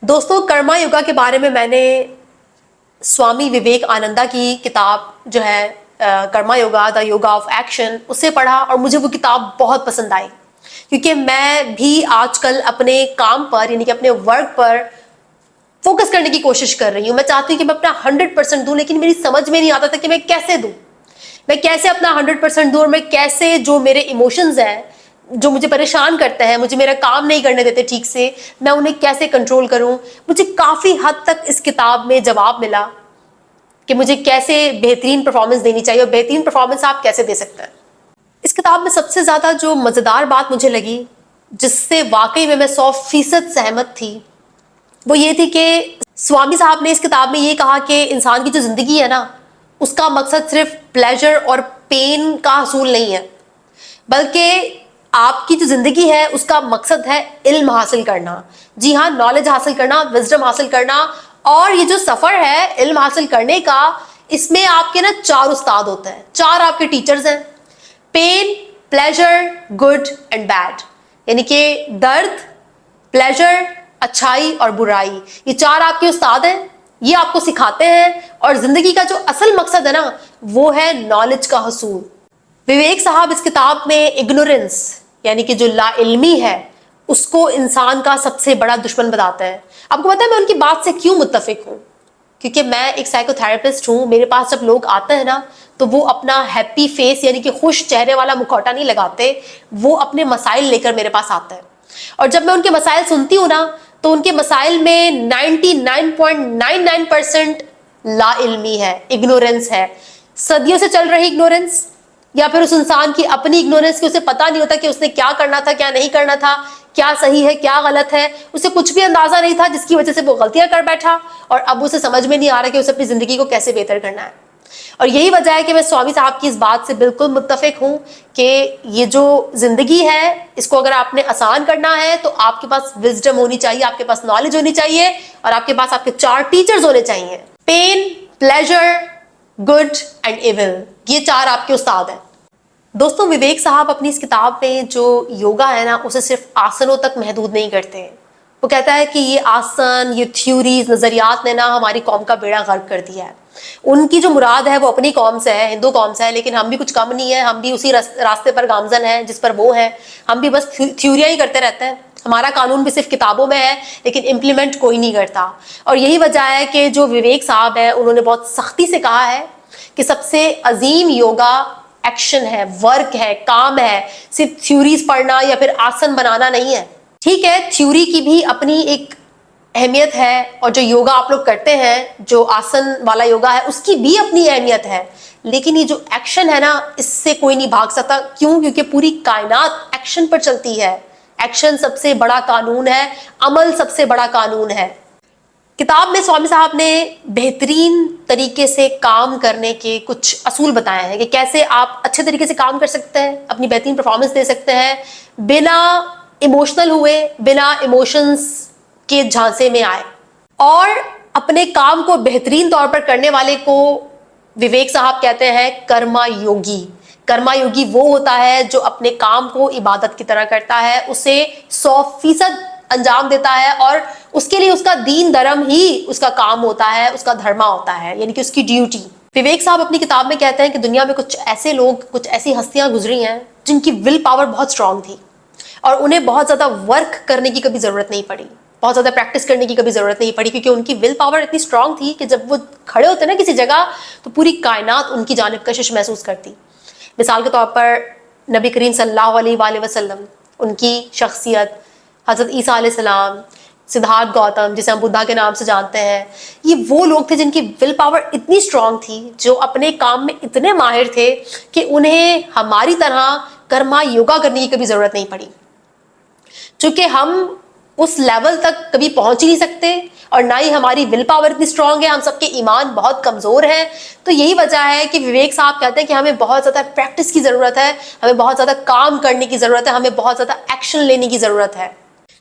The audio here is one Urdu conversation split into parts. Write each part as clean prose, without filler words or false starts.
دوستوں کرما یوگا کے بارے میں نے سوامی وویک آنندا کی کتاب جو ہے کرما یوگا دا یوگا آف ایکشن اسے پڑھا اور مجھے وہ کتاب بہت پسند آئی، کیونکہ میں بھی آج کل اپنے کام پر یعنی کہ اپنے ورک پر فوکس کرنے کی کوشش کر رہی ہوں۔ میں چاہتی ہوں کہ میں اپنا 100% دوں، لیکن میری سمجھ میں نہیں آتا تھا کہ میں کیسے دوں، میں کیسے اپنا 100% دوں، اور میں کیسے جو میرے ایموشنز ہیں جو مجھے پریشان کرتے ہیں، مجھے میرا کام نہیں کرنے دیتے ٹھیک سے، میں انہیں کیسے کنٹرول کروں۔ مجھے کافی حد تک اس کتاب میں جواب ملا کہ مجھے کیسے بہترین پرفارمنس دینی چاہیے اور بہترین پرفارمنس آپ کیسے دے سکتے ہیں۔ اس کتاب میں سب سے زیادہ جو مزیدار بات مجھے لگی، جس سے واقعی میں 100% سہمت تھی، وہ یہ تھی کہ سوامی صاحب نے اس کتاب میں یہ کہا کہ انسان کی جو زندگی ہے نا، اس کا مقصد صرف پلیجر اور پین کا حصول نہیں ہے، بلکہ آپ کی جو زندگی ہے اس کا مقصد ہے علم حاصل کرنا۔ جی ہاں، نالج حاصل کرنا، وزڈم حاصل کرنا، اور یہ جو سفر ہے علم حاصل کرنے کا، اس میں آپ کے نا 4 استاد ہوتے ہیں، 4 آپ کے ٹیچرز ہیں: pain, pleasure, good and bad, یعنی کہ درد، پلیجر، اچھائی اور برائی۔ یہ 4 آپ کے استاد ہیں، یہ آپ کو سکھاتے ہیں، اور زندگی کا جو اصل مقصد ہے نا وہ ہے نالج کا حصول۔ وویک صاحب اس کتاب میں اگنورنس یعنی کہ جو لا علمی ہے اس کو انسان کا سب سے بڑا دشمن بتاتا ہے۔ آپ کو پتا ہے میں ان کی بات سے کیوں متفق ہوں؟ کیونکہ میں ایک سائیکو تھراپسٹ ہوں۔ میرے پاس جب لوگ آتے ہیں نا تو وہ اپنا ہیپی فیس یعنی کہ خوش چہرے والا مکھوٹا نہیں لگاتے، وہ اپنے مسائل لے کر میرے پاس آتے ہیں، اور جب میں ان کے مسائل سنتی ہوں نا تو ان کے مسائل میں 99.99% لا علمی ہے، اگنورنس ہے، صدیوں سے چل رہی اگنورنس، یا پھر اس انسان کی اپنی اگنورنس کی اسے پتا نہیں ہوتا کہ اس نے کیا کرنا تھا، کیا نہیں کرنا تھا، کیا صحیح ہے کیا غلط ہے، اسے کچھ بھی اندازہ نہیں تھا، جس کی وجہ سے وہ غلطیاں کر بیٹھا، اور اب اسے سمجھ میں نہیں آ رہا کہ اسے اپنی زندگی کو کیسے بہتر کرنا ہے۔ اور یہی وجہ ہے کہ میں سوامی صاحب کی اس بات سے بالکل متفق ہوں کہ یہ جو زندگی ہے اس کو اگر آپ نے آسان کرنا ہے تو آپ کے پاس وزڈم ہونی چاہیے، آپ کے پاس نالج ہونی چاہیے، اور آپ کے پاس آپ کے 4 ٹیچرز ہونے چاہیے: pain, pleasure, good and evil. یہ 4 آپ کے استاد ہیں۔ دوستوں وویک صاحب اپنی اس کتاب میں جو یوگا ہے نا اسے صرف آسنوں تک محدود نہیں کرتے۔ وہ کہتا ہے کہ یہ آسن، یہ تھیوریز، نظریات نے نا ہماری قوم کا بیڑا غرق کر دیا ہے۔ ان کی جو مراد ہے وہ اپنی قوم سے ہے، ہندو قوم سے ہے، لیکن ہم بھی کچھ کم نہیں ہے، ہم بھی اسی راستے پر گامزن ہیں جس پر وہ ہیں۔ ہم بھی بس تھیوریاں ہی کرتے رہتے ہیں، ہمارا قانون بھی صرف کتابوں میں ہے لیکن امپلیمنٹ کوئی نہیں کرتا۔ اور یہی وجہ ہے کہ جو وویک صاحب ہے انہوں نے بہت سختی سے کہا ہے کہ سب سے عظیم یوگا ایکشن ہے، ورک ہے، کام ہے، صرف تھیوریز پڑھنا یا پھر آسن بنانا نہیں ہے۔ ٹھیک ہے، تھیوری کی بھی اپنی ایک اہمیت ہے، اور جو یوگا آپ لوگ کرتے ہیں، جو آسن والا یوگا ہے، اس کی بھی اپنی اہمیت ہے، لیکن یہ جو ایکشن ہے نا اس سے کوئی نہیں بھاگ سکتا۔ کیوں؟ کیونکہ پوری کائنات ایکشن پر چلتی ہے۔ ایکشن سب سے بڑا قانون ہے، عمل سب سے بڑا قانون ہے۔ کتاب میں سوامی صاحب نے بہترین طریقے سے کام کرنے کے کچھ اصول بتائے ہیں کہ کیسے آپ اچھے طریقے سے کام کر سکتے ہیں، اپنی بہترین پرفارمنس دے سکتے ہیں، بنا ایموشنل ہوئے، بنا ایموشنز کے جھانسے میں آئے۔ اور اپنے کام کو بہترین طور پر کرنے والے کو وویک صاحب کہتے ہیں کرما یوگی۔ کرما یوگی وہ ہوتا ہے جو اپنے کام کو عبادت کی طرح کرتا ہے، اسے 100% انجام دیتا ہے، اور اس کے لیے اس کا دین دھرم ہی اس کا کام ہوتا ہے، اس کا دھرما ہوتا ہے، یعنی کہ اس کی ڈیوٹی۔ وویک صاحب اپنی کتاب میں کہتے ہیں کہ دنیا میں کچھ ایسے لوگ، کچھ ایسی ہستیاں گزری ہیں جن کی ول پاور بہت اسٹرانگ تھی، اور انہیں بہت زیادہ ورک کرنے کی کبھی ضرورت نہیں پڑی، بہت زیادہ پریکٹس کرنے کی کبھی ضرورت نہیں پڑی، کیونکہ ان کی ول پاور اتنی اسٹرانگ تھی کہ جب وہ کھڑے ہوتے نا کسی جگہ تو پوری کائنات ان کی جانب کشش محسوس کرتی۔ مثال کے طور پر نبی کریم صلی اللہ علیہ وآلہ وسلم، ان کی شخصیت، حضرت عیسیٰ علیہ السلام، سدھارتھ گوتم جسے ہم بدھا کے نام سے جانتے ہیں، یہ وہ لوگ تھے جن کی ول پاور اتنی اسٹرانگ تھی، جو اپنے کام میں اتنے ماہر تھے کہ انہیں ہماری طرح کرما یوگا کرنے کی کبھی ضرورت نہیں پڑی۔ چونکہ ہم اس لیول تک کبھی پہنچ ہی نہیں سکتے، اور نہ ہی ہماری ول پاور اتنی اسٹرانگ ہے، ہم سب کے ایمان بہت کمزور ہیں۔ تو یہی وجہ ہے کہ وویک صاحب کہتے ہیں کہ ہمیں بہت زیادہ پریکٹس کی ضرورت ہے، ہمیں بہت زیادہ کام کرنے کی ضرورت ہے، ہمیں بہت زیادہ ایکشن لینے کی ضرورت ہے،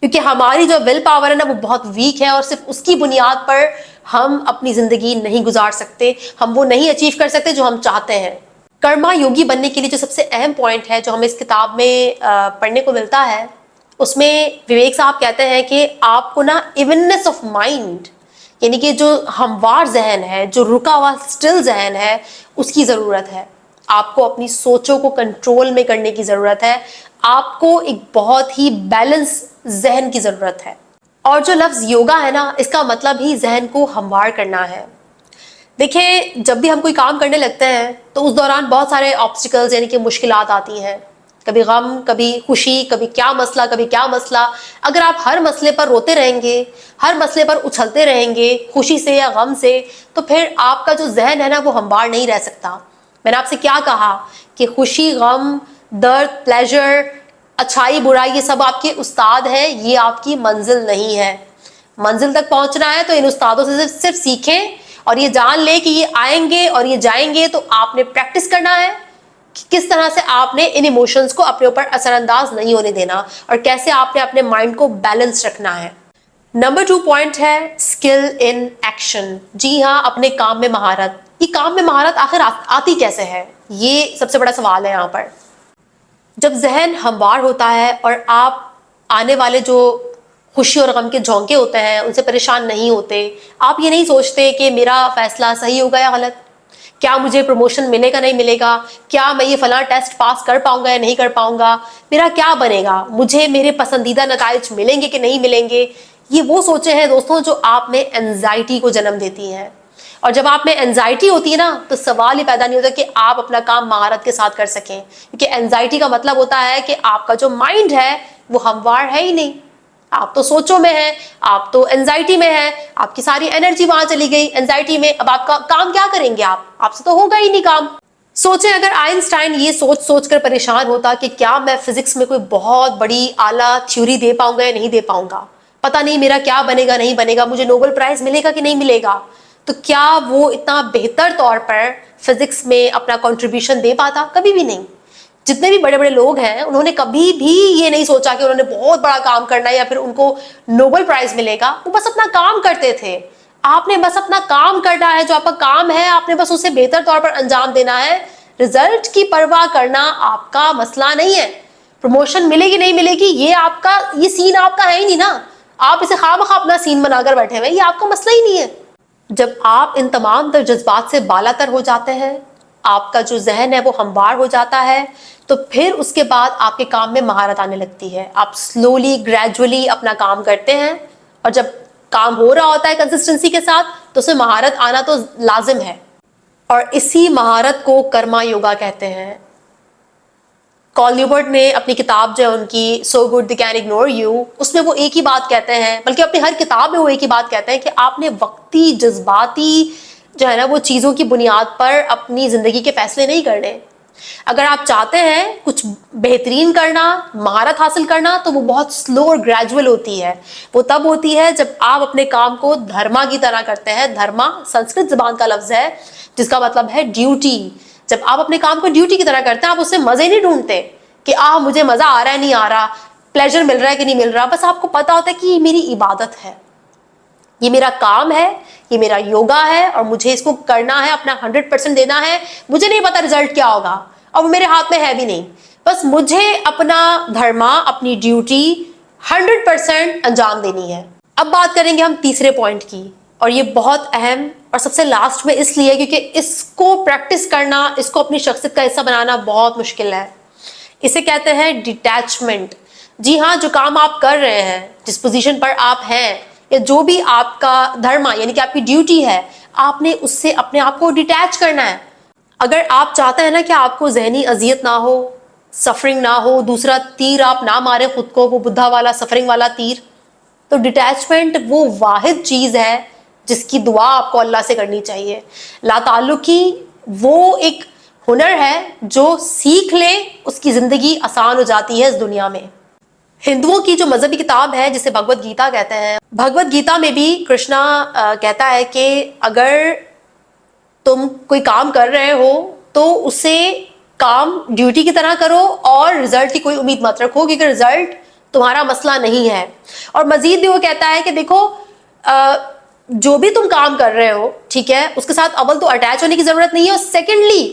کیونکہ ہماری جو ول پاور ہے نا وہ بہت ویک ہے، اور صرف اس کی بنیاد پر ہم اپنی زندگی نہیں گزار سکتے، ہم وہ نہیں اچیو کر سکتے جو ہم چاہتے ہیں۔ کرما یوگی بننے کے لیے جو سب سے اہم پوائنٹ ہے جو ہمیں اس کتاب میں پڑھنے کو ملتا ہے، اس میں وویک صاحب کہتے ہیں کہ آپ کو نا ایوننس آف مائنڈ، یعنی کہ جو ہموار ذہن ہے، جو رکا ہوا اسٹل ذہن ہے، اس کی ضرورت ہے. آپ کو اپنی سوچوں کو کنٹرول میں کرنے کی ضرورت ہے. آپ کو ایک بہت ہی بیلنس ذہن کی ضرورت ہے. اور جو لفظ یوگا ہے نا، اس کا مطلب ہی ذہن کو ہموار کرنا ہے. دیکھیں، جب بھی ہم کوئی کام کرنے لگتے ہیں تو اس دوران بہت سارے آبسٹیکلز یعنی کہ مشکلات آتی ہیں. کبھی غم، کبھی خوشی، کبھی کیا مسئلہ، کبھی کیا مسئلہ. اگر آپ ہر مسئلے پر روتے رہیں گے، ہر مسئلے پر اچھلتے رہیں گے خوشی سے یا غم سے، تو پھر آپ کا جو ذہن ہے نا وہ ہموار نہیں رہ سکتا. میں نے آپ سے کیا کہا کہ خوشی، غم، درد، پلیجر، اچھائی، برائی، یہ سب آپ کے استاد ہیں، یہ آپ کی منزل نہیں ہے. منزل تک پہنچنا ہے تو ان استادوں سے صرف سیکھیں اور یہ جان لیں کہ یہ آئیں گے اور یہ جائیں گے. تو آپ نے پریکٹس کرنا ہے کہ کس طرح سے آپ نے ان ایموشنز کو اپنے اوپر اثر انداز نہیں ہونے دینا، اور کیسے آپ نے اپنے مائنڈ کو بیلنس رکھنا ہے. نمبر 2 پوائنٹ ہے اسکل ان ایکشن. جی ہاں، اپنے کام میں مہارت. یہ کام میں مہارت آخر آتی کیسے ہے؟ یہ سب سے بڑا سوال ہے یہاں پر. جب ذہن ہموار ہوتا ہے اور آپ آنے والے جو خوشی اور غم کے جھونکے ہوتے ہیں ان سے پریشان نہیں ہوتے، آپ یہ نہیں سوچتے کہ میرا فیصلہ صحیح ہوگا یا غلط، کیا مجھے پروموشن ملے گا نہیں ملے گا، کیا میں یہ فلاں ٹیسٹ پاس کر پاؤں گا یا نہیں کر پاؤں گا، میرا کیا بنے گا، مجھے میرے پسندیدہ نتائج ملیں گے کہ نہیں ملیں گے. یہ وہ سوچیں ہیں دوستوں جو آپ میں اینزائٹی کو جنم دیتی ہیں. اور جب آپ میں اینزائٹی ہوتی ہے نا تو سوال ہی پیدا نہیں ہوتا کہ آپ اپنا کام مہارت کے ساتھ کر سکیں، کیونکہ اینزائٹی کا مطلب ہوتا ہے کہ آپ کا جو مائنڈ ہے وہ ہموار ہے ہی نہیں. آپ تو سوچوں میں ہیں، آپ تو اینزائٹی میں ہیں، آپ کی ساری انرجی وہاں چلی گئی اینزائٹی میں. اب آپ کا کام کیا کریں گے؟ آپ سے تو ہوگا ہی نہیں کام. سوچیں اگر آئنسٹائن یہ سوچ کر پریشان ہوتا کہ کیا میں فزکس میں کوئی بہت بڑی اعلیٰ تھیوری دے پاؤں گا یا نہیں دے پاؤں گا، پتہ نہیں میرا کیا بنے گا نہیں بنے گا، مجھے نوبل پرائز ملے گا کہ نہیں ملے گا، تو کیا وہ اتنا بہتر طور پر فزکس میں اپنا کنٹریبیوشن دے پاتا؟ کبھی بھی نہیں. جتنے بھی بڑے بڑے لوگ ہیں انہوں نے کبھی بھی یہ نہیں سوچا کہ انہوں نے بہت بڑا کام کرنا ہے یا پھر ان کو نوبل پرائز ملے گا. وہ بس اپنا کام کرتے تھے. آپ نے بس اپنا کام کرنا ہے، جو آپ کا کام ہے آپ نے بس اسے بہتر طور پر انجام دینا ہے. رزلٹ کی پرواہ کرنا آپ کا مسئلہ نہیں ہے. پروموشن ملے گی نہیں ملے گی یہ سین آپ کا ہے ہی نہیں نا. آپ اسے خواہ اپنا سین بنا کر بیٹھے ہوئے، یہ آپ کا مسئلہ ہی نہیں ہے. جب آپ ان تمام تر جذبات سے بالا تر ہو جاتے ہیں، آپ کا جو ذہن ہے وہ ہموار ہو جاتا ہے، تو پھر اس کے بعد آپ کے کام میں مہارت آنے لگتی ہے. آپ سلولی گریجولی اپنا کام کرتے ہیں، اور جب کام ہو رہا ہوتا ہے کنسسٹنسی کے ساتھ تو اس میں مہارت آنا تو لازم ہے. اور اسی مہارت کو کرما یوگا کہتے ہیں. کال نیوبرٹ نے اپنی کتاب جو ہے ان کی so good they can ignore you, اس میں وہ ایک ہی بات کہتے ہیں، بلکہ اپنی ہر کتاب میں وہ ایک ہی بات کہتے ہیں کہ آپ نے وقتی جذباتی جو ہے نا وہ چیزوں کی بنیاد پر اپنی زندگی کے فیصلے نہیں کرنے. اگر آپ چاہتے ہیں کچھ بہترین کرنا، مہارت حاصل کرنا، تو وہ بہت سلو اور گریجول ہوتی ہے. وہ تب ہوتی ہے جب آپ اپنے کام کو دھرما کی طرح کرتے ہیں. دھرما سنسکرت زبان کا لفظ ہے جس کا مطلب ہے ڈیوٹی. جب آپ اپنے کام کو ڈیوٹی کی طرح کرتے ہیں، آپ اس سے مزے نہیں ڈھونڈتے کہ مجھے مزہ آ رہا ہے نہیں آ رہا، پلیجر مل رہا ہے کہ نہیں مل رہا. بس آپ کو پتا ہوتا ہے کہ یہ میری عبادت ہے، یہ میرا کام ہے، یہ میرا یوگا ہے، اور مجھے اس کو کرنا ہے، اپنا 100% دینا ہے. مجھے نہیں پتا رزلٹ کیا ہوگا اور وہ میرے ہاتھ میں ہے بھی نہیں. بس مجھے اپنا دھرما، اپنی ڈیوٹی 100% انجام دینی ہے. اب بات کریں گے ہم تیسرے پوائنٹ کی، اور یہ بہت اہم اور سب سے لاسٹ میں اس لیے کیونکہ اس کو پریکٹس کرنا، اس کو اپنی شخصیت کا حصہ بنانا بہت مشکل ہے. اسے کہتے ہیں ڈیٹیچمنٹ. جی ہاں، جو کام آپ کر رہے ہیں، جس پوزیشن پر آپ ہیں، یا جو بھی آپ کا دھرما یعنی کہ آپ کی ڈیوٹی ہے، آپ نے اس سے اپنے آپ کو ڈیٹیچ کرنا ہے. اگر آپ چاہتے ہیں نا کہ آپ کو ذہنی اذیت نہ ہو، سفرنگ نہ ہو، دوسرا تیر آپ نہ مارے خود کو، وہ بدھا والا سفرنگ والا تیر، تو ڈیٹیچمنٹ وہ واحد چیز ہے جس کی دعا آپ کو اللہ سے کرنی چاہیے. لا تعلقی وہ ایک ہنر ہے جو سیکھ لے اس کی زندگی آسان ہو جاتی ہے اس دنیا میں. ہندوؤں کی جو مذہبی کتاب ہے جسے بھگوت گیتا کہتے ہیں، بھگوت گیتا میں بھی کرشنا کہتا ہے کہ اگر تم کوئی کام کر رہے ہو تو اسے کام ڈیوٹی کی طرح کرو، اور رزلٹ کی کوئی امید مت رکھو کیونکہ رزلٹ تمہارا مسئلہ نہیں ہے. اور مزید بھی وہ کہتا ہے کہ دیکھو جو بھی تم کام کر رہے ہو، ٹھیک ہے، اس کے ساتھ اول تو اٹیچ ہونے کی ضرورت نہیں ہے، اور سیکنڈلی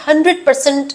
100%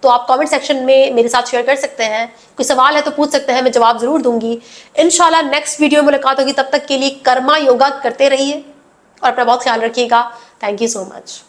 تو آپ کامنٹ سیکشن میں میرے ساتھ شیئر کر سکتے ہیں. کوئی سوال ہے تو پوچھ سکتے ہیں, میں جواب ضرور دوں گی. انشاءاللہ نیکسٹ ویڈیو میں ملاقات ہوگی, تب تک کے لیے کرما یوگا کرتے رہیے اور اپنا بہت خیال رکھیے گا. Thank you so much.